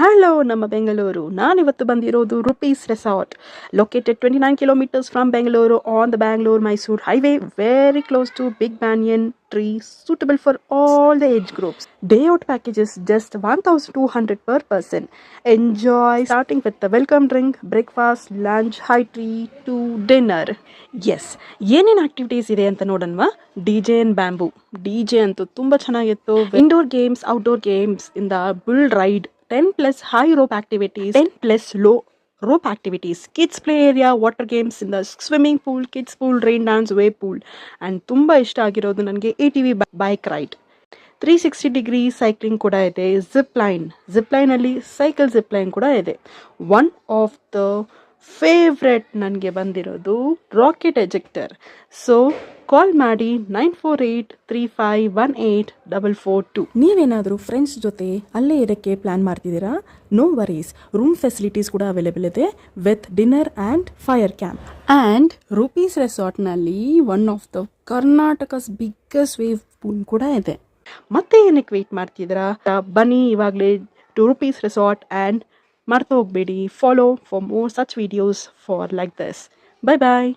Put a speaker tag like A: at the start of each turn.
A: Hello ನಮ್ಮ ಬೆಂಗಳೂರು. ನಾನಿವತ್ತು ಬಂದಿರೋದು rupees resort, located 29 kilometers from Bengaluru on the ಬ್ಯಾಂಗ್ಳೂರ್-ಮೈಸೂರು highway, very close to big banyan tree, suitable for all the age groups. Day out packages just 1,200 per person. Enjoy starting with the welcome drink, breakfast, lunch, high tea to dinner. Yes, ಏನೇನು activities ಇದೆ ಅಂತ ನೋಡೋಣವಾ. DJ and bamboo. DJ ಅಂತೂ ತುಂಬ ಚೆನ್ನಾಗಿತ್ತು. Indoor games, outdoor games ಇಂದ bull ride, 10+ high rope activities, 10+ low rope activities, kids play area, water games in the swimming pool, kids pool, rain dance, wave pool, and ತುಂಬ ಇಷ್ಟ ಆಗಿರೋದು ನನಗೆ ATV bike ride. 360 cycling ಕೂಡ ಇದೆ. Zip ಲೈನಲ್ಲಿ cycle zip line ಕೂಡ ಇದೆ. One of the favourite ನನಗೆ ಬಂದಿರೋದು ರಾಕೆಟ್ ಎಜೆಕ್ಟರ್. ಸೊ ಕಾಲ್ ಮಾಡಿ 9483518442. ನೀವೇನಾದರೂ ಫ್ರೆಂಡ್ಸ್ ಜೊತೆ ಅಲ್ಲೇ ಇರೋಕ್ಕೆ ಪ್ಲ್ಯಾನ್ ಮಾಡ್ತಿದ್ದೀರಾ? ನೋ ವರೀಸ್, ರೂಮ್ ಫೆಸಿಲಿಟೀಸ್ ಕೂಡ ಅವೈಲೇಬಲ್ ಇದೆ with dinner and fire camp. And Rupees ರೆಸಾರ್ಟ್ನಲ್ಲಿ one of the Karnataka's biggest wave pool ಕೂಡ ಇದೆ. ಮತ್ತೆ ಏನಕ್ಕೆ ವೆಯ್ಟ್ ಮಾಡ್ತಿದ್ದೀರಾ? ಬನ್ನಿ ಇವಾಗಲೇ ಟು ರುಪೀಸ್ ರೆಸಾರ್ಟ್ ಆ್ಯಂಡ್ ಮರ್ತು ಹೋಗಬೇಡಿ. Follow for more such videos for like this. Bye bye.